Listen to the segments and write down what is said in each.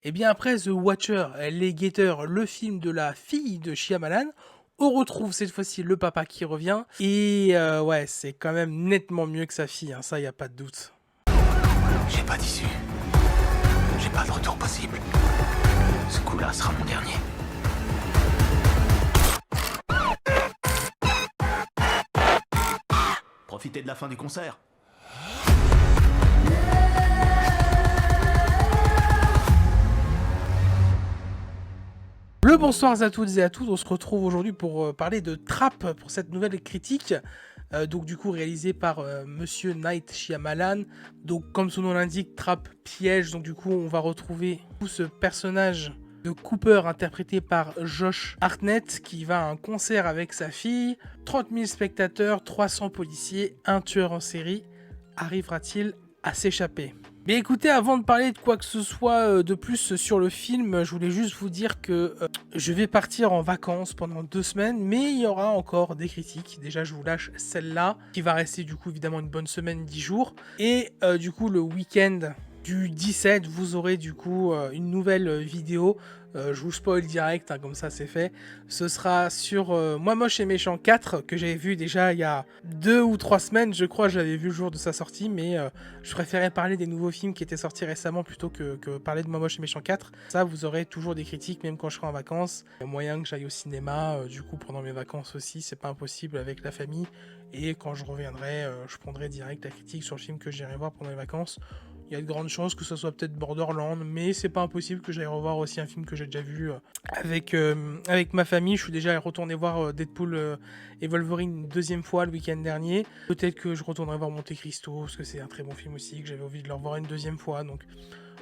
Et bien après The Watcher, Les Guetteurs, le film de la fille de Shyamalan, on retrouve cette fois-ci le papa qui revient. Et ouais, c'est quand même nettement mieux que sa fille, hein, ça y a pas de doute. J'ai pas d'issue. J'ai pas de retour possible. Ce coup-là sera mon dernier. Profitez de la fin du concert. Le bonsoir à toutes et à tous, on se retrouve aujourd'hui pour parler de Trap, pour cette nouvelle critique, donc du coup réalisée par Monsieur Night Shyamalan. Donc comme son nom l'indique, Trap piège, donc du coup on va retrouver tout ce personnage de Cooper interprété par Josh Hartnett qui va à un concert avec sa fille, 30 000 spectateurs, 300 policiers, un tueur en série. Arrivera-t-il à s'échapper ? Mais écoutez, avant de parler de quoi que ce soit de plus sur le film, je voulais juste vous dire que je vais partir en vacances pendant 2 semaines, mais il y aura encore des critiques. Déjà, je vous lâche celle-là, qui va rester du coup évidemment une bonne semaine, 10 jours. Et du coup, le week-end du 17, vous aurez du coup une nouvelle vidéo. Je vous spoil direct, hein, comme ça c'est fait. Ce sera sur Moi Moche et Méchant 4, que j'avais vu déjà il y a 2 ou 3 semaines, je crois, je l'avais vu le jour de sa sortie, mais je préférais parler des nouveaux films qui étaient sortis récemment plutôt que parler de Moi Moche et Méchant 4. Ça, vous aurez toujours des critiques, même quand je serai en vacances. Il y a moyen que j'aille au cinéma, du coup, pendant mes vacances aussi, c'est pas impossible avec la famille. Et quand je reviendrai, je prendrai direct la critique sur le film que j'irai voir pendant les vacances. Il y a de grandes chances que ce soit peut-être Borderland, mais c'est pas impossible que j'aille revoir aussi un film que j'ai déjà vu avec ma famille. Je suis déjà retourné voir Deadpool et Wolverine une deuxième fois le week-end dernier. Peut-être que je retournerai voir Monte Cristo, parce que c'est un très bon film aussi, que j'avais envie de le revoir une deuxième fois. Donc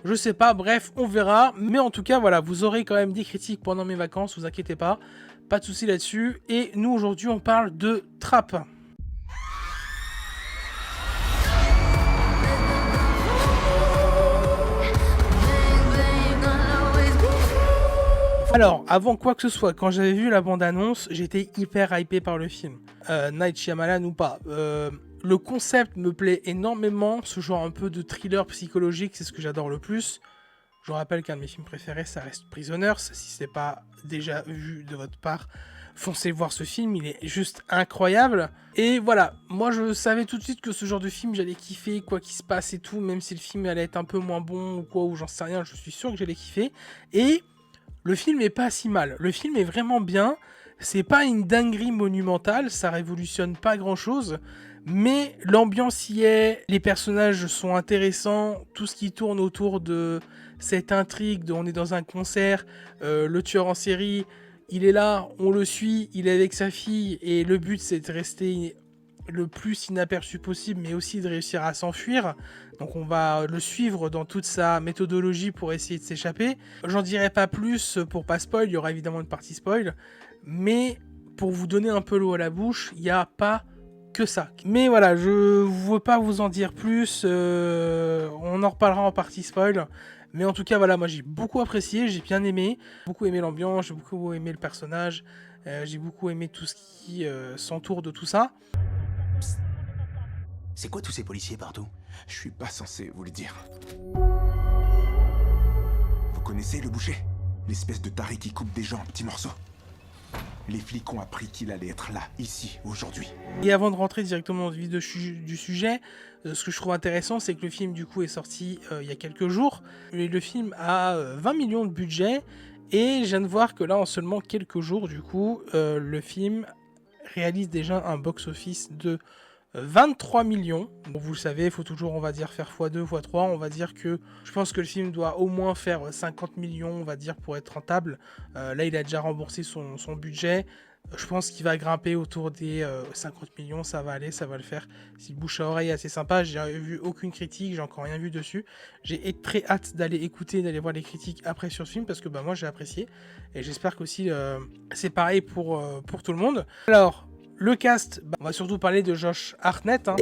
je sais pas, bref, on verra. Mais en tout cas, voilà, vous aurez quand même des critiques pendant mes vacances, vous inquiétez pas. Pas de soucis là-dessus. Et nous, aujourd'hui, on parle de Trap. Alors, avant quoi que ce soit, quand j'avais vu la bande-annonce, j'étais hyper hypé par le film. Night Shyamalan ou pas. Le concept me plaît énormément, ce genre un peu de thriller psychologique, c'est ce que j'adore le plus. Je vous rappelle qu'un de mes films préférés, ça reste Prisoners. Si ce n'est pas déjà vu de votre part, foncez voir ce film, il est juste incroyable. Et voilà, moi je savais tout de suite que ce genre de film, j'allais kiffer, quoi qu'il se passe et tout, même si le film allait être un peu moins bon ou quoi, ou j'en sais rien, je suis sûr que j'allais kiffer. Et le film est pas si mal, le film est vraiment bien, c'est pas une dinguerie monumentale, ça révolutionne pas grand chose, mais l'ambiance y est, les personnages sont intéressants, tout ce qui tourne autour de cette intrigue, on est dans un concert, le tueur en série, il est là, on le suit, il est avec sa fille, et le but c'est de rester le plus inaperçu possible, mais aussi de réussir à s'enfuir. Donc on va le suivre dans toute sa méthodologie pour essayer de s'échapper. J'en dirai pas plus pour pas spoil, il y aura évidemment une partie spoil, mais pour vous donner un peu l'eau à la bouche, il n'y a pas que ça. Mais voilà, je veux pas vous en dire plus, on en reparlera en partie spoil. Mais en tout cas, voilà, moi j'ai beaucoup apprécié, j'ai bien aimé, beaucoup aimé l'ambiance, j'ai beaucoup aimé le personnage, j'ai beaucoup aimé tout ce qui s'entoure de tout ça. C'est quoi tous ces policiers partout? Je suis pas censé vous le dire. Vous connaissez le boucher? L'espèce de taré qui coupe des gens en petits morceaux. Les flics ont appris qu'il allait être là, ici, aujourd'hui. Et avant de rentrer directement dans le vif du sujet, ce que je trouve intéressant, c'est que le film du coup est sorti il y a quelques jours. Et le film a 20 millions de budget. Et je viens de voir que là, en seulement quelques jours, du coup, le film réalise déjà un box-office de 23 millions. Bon, vous le savez, il faut toujours, on va dire, faire x2, x3. On va dire que je pense que le film doit au moins faire 50 millions, on va dire, pour être rentable. Là, il a déjà remboursé son budget. Je pense qu'il va grimper autour des 50 millions, ça va aller, ça va le faire. Si le bouche à oreille est assez sympa, j'ai vu aucune critique, j'ai encore rien vu dessus. J'ai très hâte d'aller écouter, d'aller voir les critiques après sur ce film, parce que bah, moi j'ai apprécié. Et j'espère qu'aussi c'est pareil pour tout le monde. Alors, le cast, on va surtout parler de Josh Hartnett, hein,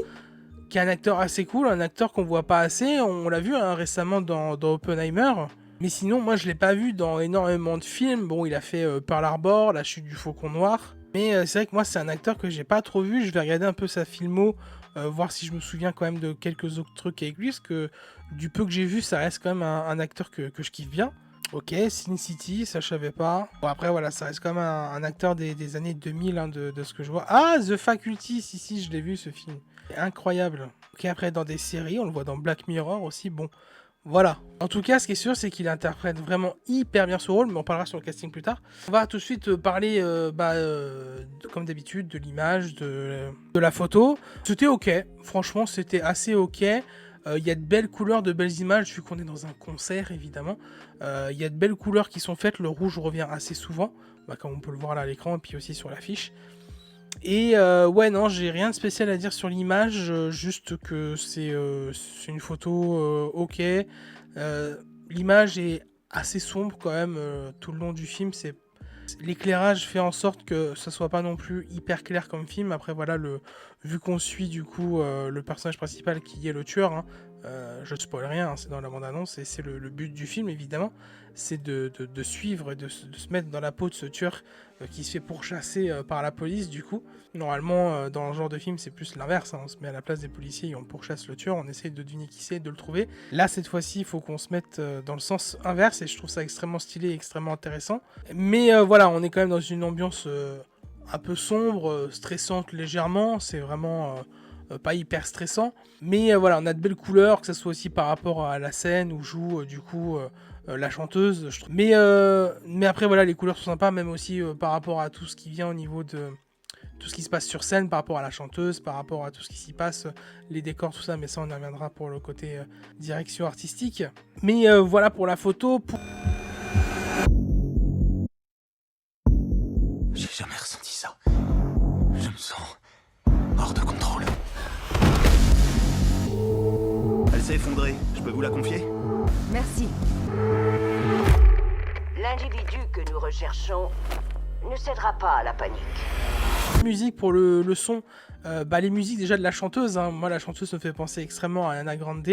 qui est un acteur assez cool, un acteur qu'on voit pas assez. On l'a vu hein, récemment dans Oppenheimer. Mais sinon, moi, je l'ai pas vu dans énormément de films. Bon, il a fait Pearl Harbor, La Chute du Faucon Noir. Mais c'est vrai que moi, c'est un acteur que j'ai pas trop vu. Je vais regarder un peu sa filmo, voir si je me souviens quand même de quelques autres trucs avec lui. Parce que du peu que j'ai vu, ça reste quand même un acteur que je kiffe bien. Ok, Sin City, ça je savais pas. Bon après voilà, ça reste quand même un acteur des années 2000 hein, de ce que je vois. Ah, The Faculty, si, je l'ai vu ce film. C'est incroyable. Ok, après dans des séries, on le voit dans Black Mirror aussi, bon. Voilà. En tout cas, ce qui est sûr, c'est qu'il interprète vraiment hyper bien ce rôle, mais on parlera sur le casting plus tard. On va tout de suite parler, comme d'habitude, de l'image, de la photo. C'était ok. Franchement, c'était assez ok. Il y a de belles couleurs, de belles images, vu qu'on est dans un concert, évidemment. Il y a de belles couleurs qui sont faites. Le rouge revient assez souvent, comme on peut le voir là à l'écran, et puis aussi sur l'affiche. Et ouais, non, j'ai rien de spécial à dire sur l'image, juste que c'est une photo ok. L'image est assez sombre quand même tout le long du film. L'éclairage fait en sorte que ça soit pas non plus hyper clair comme film. Après, voilà, vu qu'on suit du coup le personnage principal qui est le tueur, hein, je ne spoil rien, hein, c'est dans la bande-annonce et c'est le but du film évidemment, c'est de suivre et de se mettre dans la peau de ce tueur qui se fait pourchasser par la police du coup. Normalement, dans le genre de film, c'est plus l'inverse, hein, on se met à la place des policiers et on pourchasse le tueur, on essaie de deviner qui c'est, de le trouver. Là, cette fois-ci, il faut qu'on se mette dans le sens inverse et je trouve ça extrêmement stylé et extrêmement intéressant. Mais voilà, on est quand même dans une ambiance un peu sombre, stressante légèrement, c'est vraiment pas hyper stressant. Mais voilà, on a de belles couleurs, que ce soit aussi par rapport à la scène où joue du coup la chanteuse. Mais après, voilà, les couleurs sont sympas, même aussi par rapport à tout ce qui vient au niveau de tout ce qui se passe sur scène, par rapport à la chanteuse, par rapport à tout ce qui s'y passe, les décors, tout ça. Mais ça, on y reviendra pour le côté direction artistique. Mais voilà pour la photo. J'ai jamais ressenti ça. Je me sens hors de contrôle. Elle s'est effondrée, je peux vous la confier? Merci. L'individu que nous recherchons ne cédera pas à la panique. Musique pour le son, les musiques déjà de la chanteuse, hein. Moi la chanteuse me fait penser extrêmement à Ariana Grande,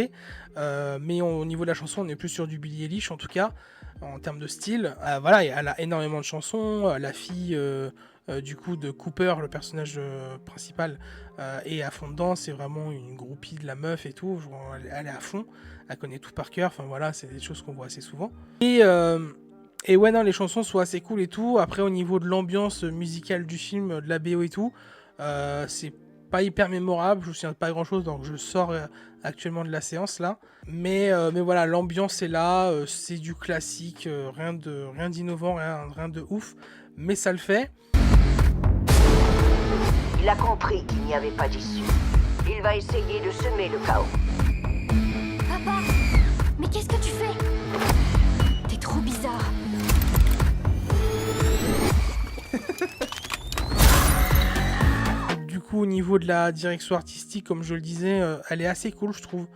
mais au niveau de la chanson on est plus sur du Billie Eilish en tout cas, en termes de style. Voilà, elle a énormément de chansons, la fille du coup de Cooper, le personnage principal, est à fond dedans, c'est vraiment une groupie de la meuf et tout, elle est à fond, elle connaît tout par cœur, enfin voilà, c'est des choses qu'on voit assez souvent. Et ouais, non, les chansons sont assez cool et tout. Après, au niveau de l'ambiance musicale du film, de la BO et tout, c'est pas hyper mémorable. Je me souviens pas grand chose, donc je sors actuellement de la séance là. Mais voilà, l'ambiance est là, c'est du classique, rien d'innovant, rien de ouf. Mais ça le fait. Il a compris qu'il n'y avait pas d'issue. Il va essayer de semer le chaos. Papa, mais qu'est-ce que tu fais? T'es trop bizarre. Du coup, au niveau de la direction artistique, comme je le disais, elle est assez cool, je trouve.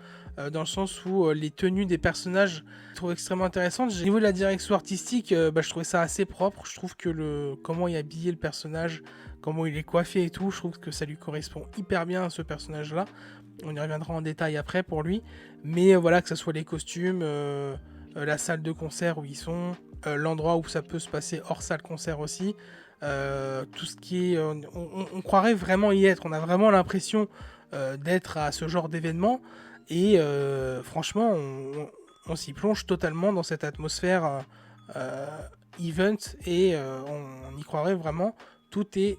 Dans le sens où les tenues des personnages, je trouve extrêmement intéressantes. Au niveau de la direction artistique, je trouvais ça assez propre. Je trouve que comment il est habillé le personnage, comment il est coiffé et tout, je trouve que ça lui correspond hyper bien à ce personnage-là. On y reviendra en détail après pour lui. Mais voilà, que ce soit les costumes, la salle de concert où ils sont, l'endroit où ça peut se passer hors salle concert aussi. Tout ce qui est... on croirait vraiment y être. On a vraiment l'impression d'être à ce genre d'événement. Et franchement, on s'y plonge totalement dans cette atmosphère event. Et on y croirait vraiment. Tout est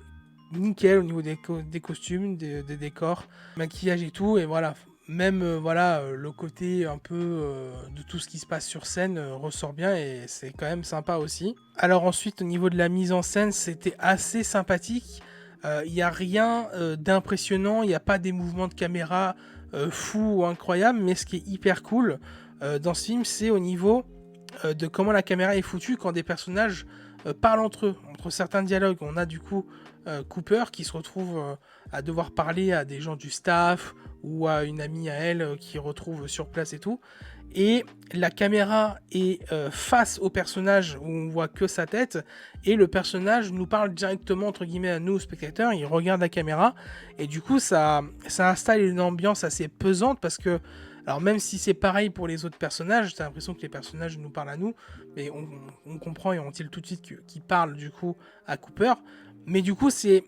nickel au niveau des costumes, des décors, maquillage et tout. Et voilà, même le côté un peu de tout ce qui se passe sur scène ressort bien et c'est quand même sympa aussi. Alors ensuite, au niveau de la mise en scène, c'était assez sympathique. Il n'y a rien d'impressionnant, il n'y a pas des mouvements de caméra fous ou incroyables, mais ce qui est hyper cool dans ce film, c'est au niveau de comment la caméra est foutue quand des personnages parlent entre eux, entre certains dialogues. On a du coup Cooper qui se retrouve à devoir parler à des gens du staff ou à une amie à elle qui retrouve sur place et tout. Et la caméra est face au personnage où on voit que sa tête et le personnage nous parle directement entre guillemets à nous spectateurs, il regarde la caméra et du coup ça installe une ambiance assez pesante parce que alors même si c'est pareil pour les autres personnages, t'as l'impression que les personnages nous parlent à nous, mais on comprend et on tire tout de suite qu'ils parlent du coup à Cooper, mais du coup c'est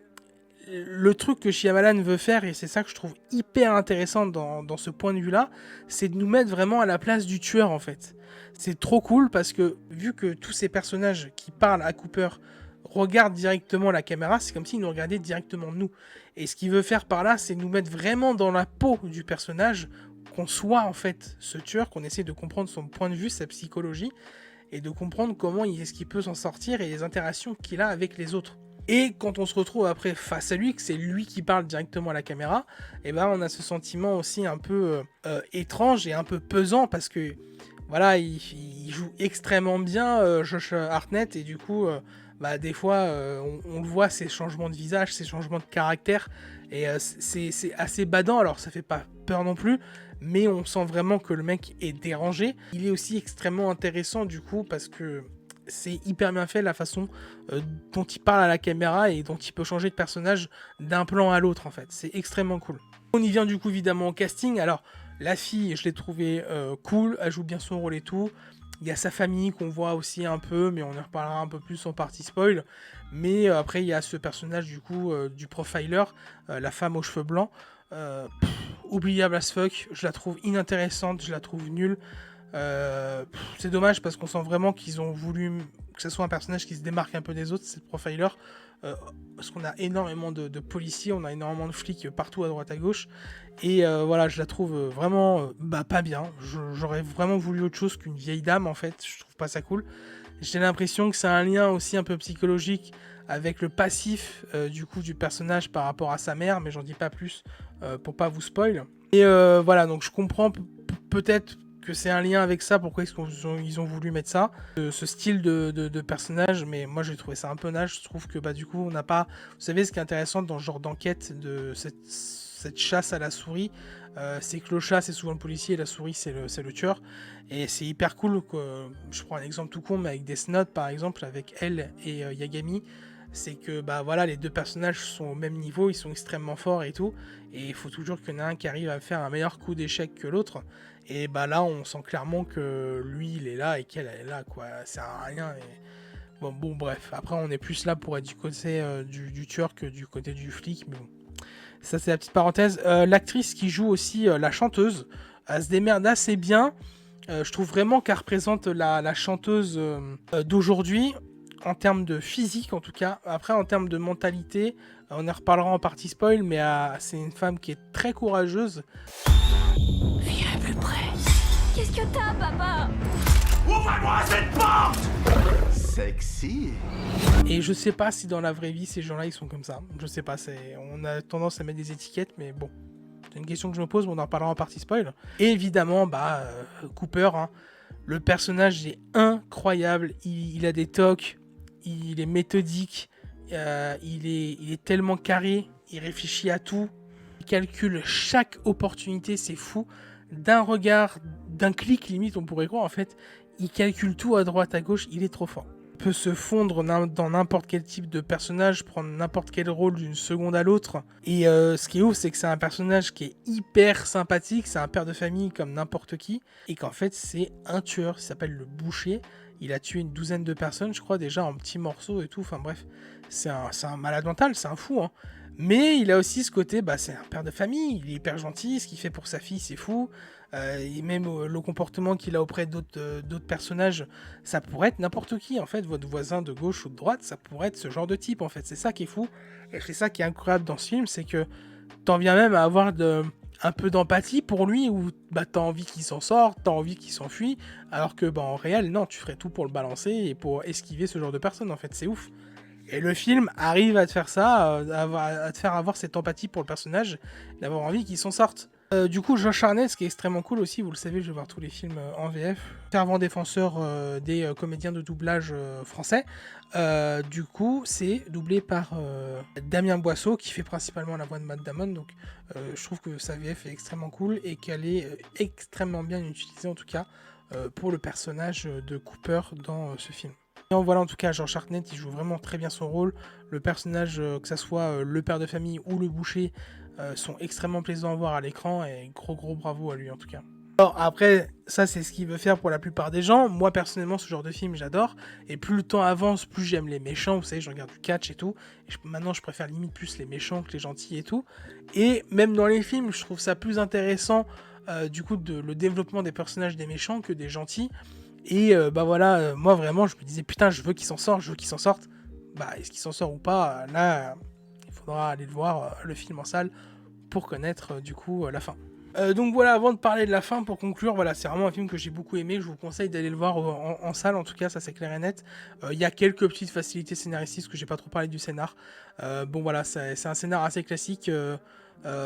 le truc que Shyamalan veut faire, et c'est ça que je trouve hyper intéressant dans ce point de vue-là, c'est de nous mettre vraiment à la place du tueur, en fait. C'est trop cool parce que, vu que tous ces personnages qui parlent à Cooper regardent directement la caméra, c'est comme s'ils nous regardaient directement nous. Et ce qu'il veut faire par là, c'est nous mettre vraiment dans la peau du personnage, qu'on soit en fait ce tueur, qu'on essaie de comprendre son point de vue, sa psychologie, et de comprendre comment est-ce qu'il peut s'en sortir et les interactions qu'il a avec les autres. Et quand on se retrouve après face à lui, que c'est lui qui parle directement à la caméra, et ben on a ce sentiment aussi un peu étrange et un peu pesant parce que voilà, il joue extrêmement bien Josh Hartnett et du coup bah, des fois on le voit, ses changements de visage, ses changements de caractère et c'est assez badant, alors ça fait pas peur non plus, mais on sent vraiment que le mec est dérangé. Il est aussi extrêmement intéressant du coup parce que c'est hyper bien fait la façon dont il parle à la caméra et dont il peut changer de personnage d'un plan à l'autre en fait. C'est extrêmement cool. On y vient du coup évidemment au casting. Alors la fille, je l'ai trouvée cool, elle joue bien son rôle et tout. Il y a sa famille qu'on voit aussi un peu, mais on en reparlera un peu plus en partie spoil. Mais après il y a ce personnage du coup du profiler, la femme aux cheveux blancs. Oubliable as fuck, je la trouve inintéressante, je la trouve nulle. C'est dommage parce qu'on sent vraiment qu'ils ont voulu que ce soit un personnage qui se démarque un peu des autres, c'est le profiler, parce qu'on a énormément de policiers, on a énormément de flics partout à droite à gauche, et voilà, je la trouve vraiment pas bien. J'aurais vraiment voulu autre chose qu'une vieille dame en fait, je trouve pas ça cool. J'ai l'impression que c'est un lien aussi un peu psychologique avec le passif du coup du personnage par rapport à sa mère, mais j'en dis pas plus pour pas vous spoil. Et voilà, donc je comprends peut-être que c'est un lien avec ça, pourquoi ils ont voulu mettre ça, ce style de personnage, mais moi j'ai trouvé ça un peu nage. Je trouve que bah du coup on n'a pas, vous savez ce qui est intéressant dans ce genre d'enquête de cette chasse à la souris, c'est que le chat c'est souvent le policier et la souris c'est le tueur, et c'est hyper cool que, je prends un exemple tout con mais avec Death Note par exemple avec elle et Yagami, c'est que bah voilà, les deux personnages sont au même niveau, ils sont extrêmement forts et tout, et il faut toujours qu'il y en ait un qui arrive à faire un meilleur coup d'échec que l'autre, et bah là on sent clairement que lui il est là et qu'elle est là quoi, ça sert à rien. Et bon bref, après on est plus là pour être du côté du tueur que du côté du flic, mais bon, ça c'est la petite parenthèse. L'actrice qui joue aussi la chanteuse, elle se démerde assez bien, je trouve vraiment qu'elle représente la chanteuse d'aujourd'hui, en termes de physique en tout cas. Après en termes de mentalité, on en reparlera en partie spoil, mais c'est une femme qui est très courageuse. Viens plus près. Qu'est-ce que t'as, papa? Ouvre-moi cette porte! Sexy. Et je sais pas si dans la vraie vie ces gens-là ils sont comme ça. Je sais pas, on a tendance à mettre des étiquettes, mais bon. C'est une question que je me pose, mais on en reparlera en partie spoil. Et évidemment, Cooper, hein, le personnage est incroyable, il a des tocs, il est méthodique, il est tellement carré, il réfléchit à tout, il calcule chaque opportunité, c'est fou. D'un regard, d'un clic limite, on pourrait croire en fait, il calcule tout à droite, à gauche, il est trop fort. Il peut se fondre dans n'importe quel type de personnage, prendre n'importe quel rôle d'une seconde à l'autre. Et ce qui est ouf, c'est que c'est un personnage qui est hyper sympathique, c'est un père de famille comme n'importe qui, et qu'en fait c'est un tueur, il s'appelle le Boucher. Il a tué une douzaine de personnes, je crois, déjà en petits morceaux et tout. Enfin bref, c'est un malade mental, c'est un fou, hein. Mais il a aussi ce côté, c'est un père de famille, il est hyper gentil, ce qu'il fait pour sa fille, c'est fou. Et même le comportement qu'il a auprès d'autres personnages, ça pourrait être n'importe qui, en fait. Votre voisin de gauche ou de droite, ça pourrait être ce genre de type, en fait. C'est ça qui est fou. Et c'est ça qui est incroyable dans ce film, c'est que t'en viens même à avoir un peu d'empathie pour lui, où t'as envie qu'il s'en sorte, t'as envie qu'il s'enfuit, alors que en réel, non, tu ferais tout pour le balancer et pour esquiver ce genre de personnes, en fait. C'est ouf. Et le film arrive à te faire ça, à te faire avoir cette empathie pour le personnage, d'avoir envie qu'il s'en sorte. Du coup, Josh Hartnett, ce qui est extrêmement cool aussi, vous le savez, je vais voir tous les films en VF, fervent défenseur des comédiens de doublage français. Du coup, c'est doublé par Damien Boisseau, qui fait principalement la voix de Matt Damon, donc je trouve que sa VF est extrêmement cool et qu'elle est extrêmement bien utilisée, en tout cas, pour le personnage de Cooper dans ce film. Et voilà, en tout cas, Josh Hartnett, il joue vraiment très bien son rôle. Le personnage, que ça soit le père de famille ou le boucher, sont extrêmement plaisants à voir à l'écran, et gros bravo à lui en tout cas. Alors après, ça c'est ce qu'il veut faire pour la plupart des gens. Moi personnellement, ce genre de film j'adore. Et plus le temps avance, plus j'aime les méchants. Vous savez, je regarde du catch et tout. Et maintenant je préfère limite plus les méchants que les gentils et tout. Et même dans les films, je trouve ça plus intéressant du coup le développement des personnages des méchants que des gentils. Et bah voilà, moi vraiment je me disais putain je veux qu'il s'en sorte, je veux qu'il s'en sorte. Bah est-ce qu'il s'en sort ou pas? Là, il faudra aller le voir le film en salle pour connaître du coup la fin. Donc voilà, avant de parler de la fin, pour conclure, voilà, c'est vraiment un film que j'ai beaucoup aimé, je vous conseille d'aller le voir en salle, en tout cas, ça c'est clair et net. Il y a quelques petites facilités scénaristiques, parce que j'ai pas trop parlé du scénar. Bon voilà, c'est un scénar assez classique,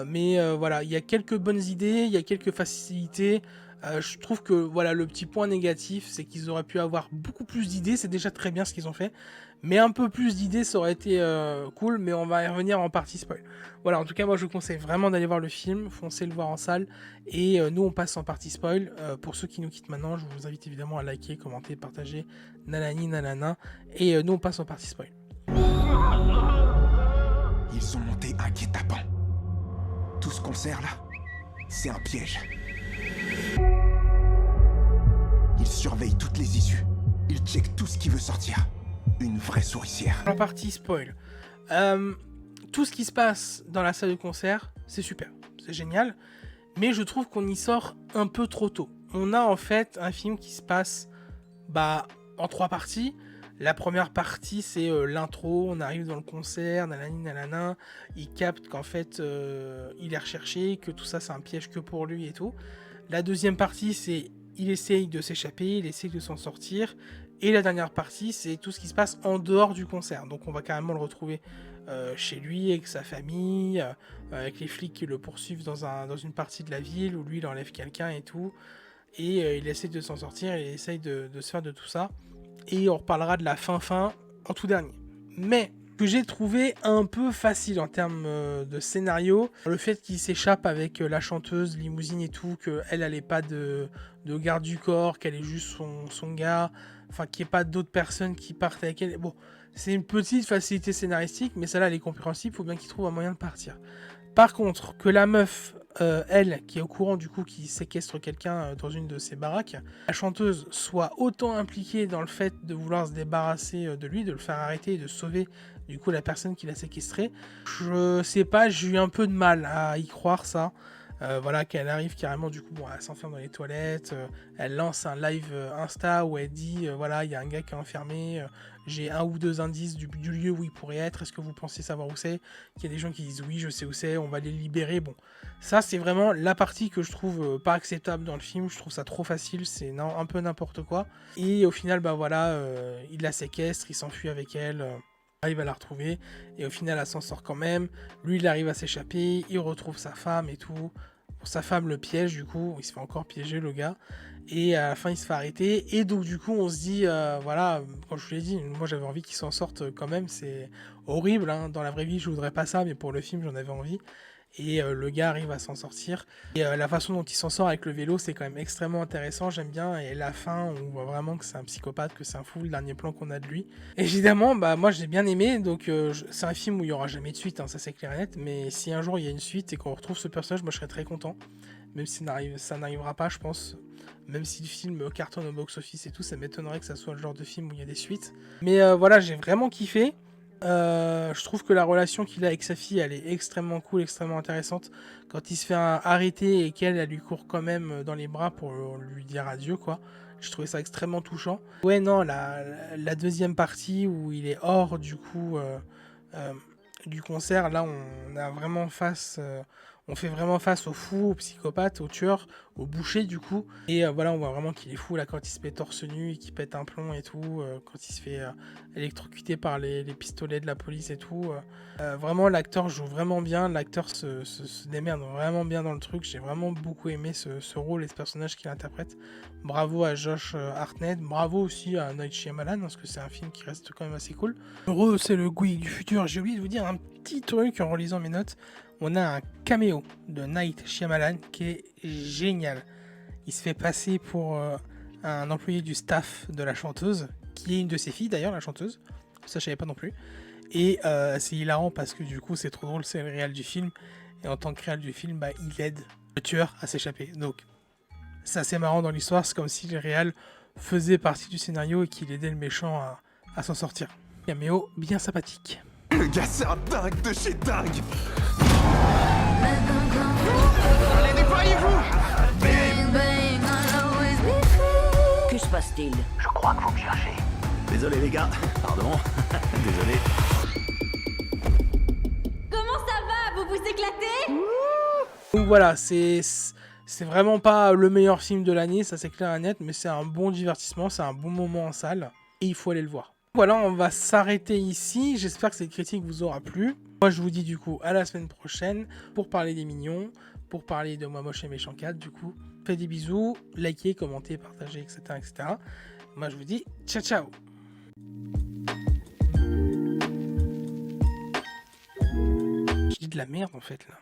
mais voilà, il y a quelques bonnes idées, il y a quelques facilités. Je trouve que voilà, le petit point négatif, c'est qu'ils auraient pu avoir beaucoup plus d'idées, c'est déjà très bien ce qu'ils ont fait. Mais un peu plus d'idées, ça aurait été cool, mais on va y revenir en partie spoil. Voilà, en tout cas, moi je vous conseille vraiment d'aller voir le film, foncez le voir en salle, et nous on passe en partie spoil. Pour ceux qui nous quittent maintenant, je vous invite évidemment à liker, commenter, partager, nanani, nanana, et nous on passe en partie spoil. Ils sont montés un guet-apens. Tout ce concert là, c'est un piège. Ils surveillent toutes les issues. Ils checkent tout ce qui veut sortir. Une vraie souricière. En partie spoil. Tout ce qui se passe dans la salle de concert, c'est super, c'est génial, mais je trouve qu'on y sort un peu trop tôt. On a en fait un film qui se passe en 3 parties. La première partie, c'est l'intro, on arrive dans le concert, nanani nanana, il capte qu'en fait il est recherché, que tout ça c'est un piège que pour lui et tout. La deuxième partie, c'est il essaye de s'échapper, il essaye de s'en sortir. Et la dernière partie, c'est tout ce qui se passe en dehors du concert. Donc on va carrément le retrouver chez lui, avec sa famille, avec les flics qui le poursuivent dans une partie de la ville, où lui il enlève quelqu'un et tout. Et il essaie de s'en sortir, il essaye de se faire de tout ça. Et on reparlera de la fin en tout dernier. Mais que j'ai trouvé un peu facile en termes de scénario, le fait qu'il s'échappe avec la chanteuse, limousine et tout, qu'elle n'ait pas de garde du corps, qu'elle ait juste son gars, enfin qu'il n'y ait pas d'autres personnes qui partent avec elle. Bon, c'est une petite facilité scénaristique, mais celle-là elle est compréhensible, il faut bien qu'il trouve un moyen de partir. Par contre, que la meuf, elle, qui est au courant du coup qui séquestre quelqu'un dans une de ses baraques, la chanteuse soit autant impliquée dans le fait de vouloir se débarrasser de lui, de le faire arrêter et de sauver du coup la personne qui l'a séquestré, je sais pas, j'ai eu un peu de mal à y croire ça. Voilà, qu'elle arrive carrément du coup, elle s'enferme dans les toilettes, elle lance un live Insta où elle dit voilà, il y a un gars qui est enfermé, j'ai 1 ou 2 indices du lieu où il pourrait être, est-ce que vous pensez savoir où c'est? Il y a des gens qui disent oui, je sais où c'est, on va les libérer. Bon, ça c'est vraiment la partie que je trouve pas acceptable dans le film, je trouve ça trop facile, c'est un peu n'importe quoi. Et au final, il la séquestre, il s'enfuit avec elle. Il va la retrouver et au final elle s'en sort quand même. Lui il arrive à s'échapper, il retrouve sa femme et tout. Sa femme le piège du coup, il se fait encore piéger le gars. Et à la fin il se fait arrêter. Et donc du coup on se dit, voilà, quand je vous l'ai dit, moi j'avais envie qu'il s'en sorte quand même. C'est horrible, hein. Dans la vraie vie je voudrais pas ça, mais pour le film j'en avais envie. Et le gars arrive à s'en sortir. Et la façon dont il s'en sort avec le vélo, c'est quand même extrêmement intéressant, j'aime bien. Et la fin, on voit vraiment que c'est un psychopathe, que c'est un fou, le dernier plan qu'on a de lui. Évidemment, moi j'ai bien aimé, donc c'est un film où il n'y aura jamais de suite, hein, ça c'est clair et net. Mais si un jour il y a une suite et qu'on retrouve ce personnage, moi je serais très content. Même si ça n'arrivera pas, je pense. Même si le film cartonne au box-office et tout, ça m'étonnerait que ça soit le genre de film où il y a des suites. Mais voilà, j'ai vraiment kiffé. Je trouve que la relation qu'il a avec sa fille, elle est extrêmement cool, extrêmement intéressante. Quand il se fait arrêter et qu'elle lui court quand même dans les bras pour lui dire adieu, quoi. Je trouvais ça extrêmement touchant. Ouais, non, la deuxième partie où il est hors du coup du concert, là on a vraiment on fait vraiment face au fou, au psychopathe, au tueur, au boucher du coup. Et voilà, on voit vraiment qu'il est fou là quand il se met torse nu et qu'il pète un plomb et tout, quand il se fait électrocuter par les pistolets de la police et tout. Vraiment, l'acteur joue vraiment bien, l'acteur se démerde vraiment bien dans le truc. J'ai vraiment beaucoup aimé ce rôle et ce personnage qu'il interprète. Bravo à Josh Hartnett, bravo aussi à Night Shyamalan, parce que c'est un film qui reste quand même assez cool. Heureux, c'est le Gouy du futur. J'ai oublié de vous dire un petit truc en relisant mes notes. On a un caméo de Night Shyamalan qui est génial. Il se fait passer pour un employé du staff de la chanteuse, qui est une de ses filles d'ailleurs, la chanteuse. Ça, je savais pas non plus. Et c'est hilarant parce que du coup, c'est trop drôle, c'est le réal du film. Et en tant que réal du film, il aide le tueur à s'échapper. Donc, C'est assez marrant dans l'histoire, c'est comme si le réal faisait partie du scénario et qu'il aidait le méchant à s'en sortir. Caméo bien sympathique. Le gars, c'est un dingue de chez dingue. Que se passe-t-il? Je crois que vous me cherchez. Désolé les gars, pardon. Désolé. Comment ça va? Vous vous éclatez? Donc voilà, c'est vraiment pas le meilleur film de l'année, ça c'est clair et net, mais c'est un bon divertissement, c'est un bon moment en salle, et il faut aller le voir. Voilà, on va s'arrêter ici, j'espère que cette critique vous aura plu. Moi je vous dis du coup à la semaine prochaine pour parler des Mignons, pour parler de Moi Moche et Méchant 4 du coup. Faites des bisous, likez, commentez, partagez, etc. etc. Moi je vous dis ciao ciao. Je dis de la merde en fait là.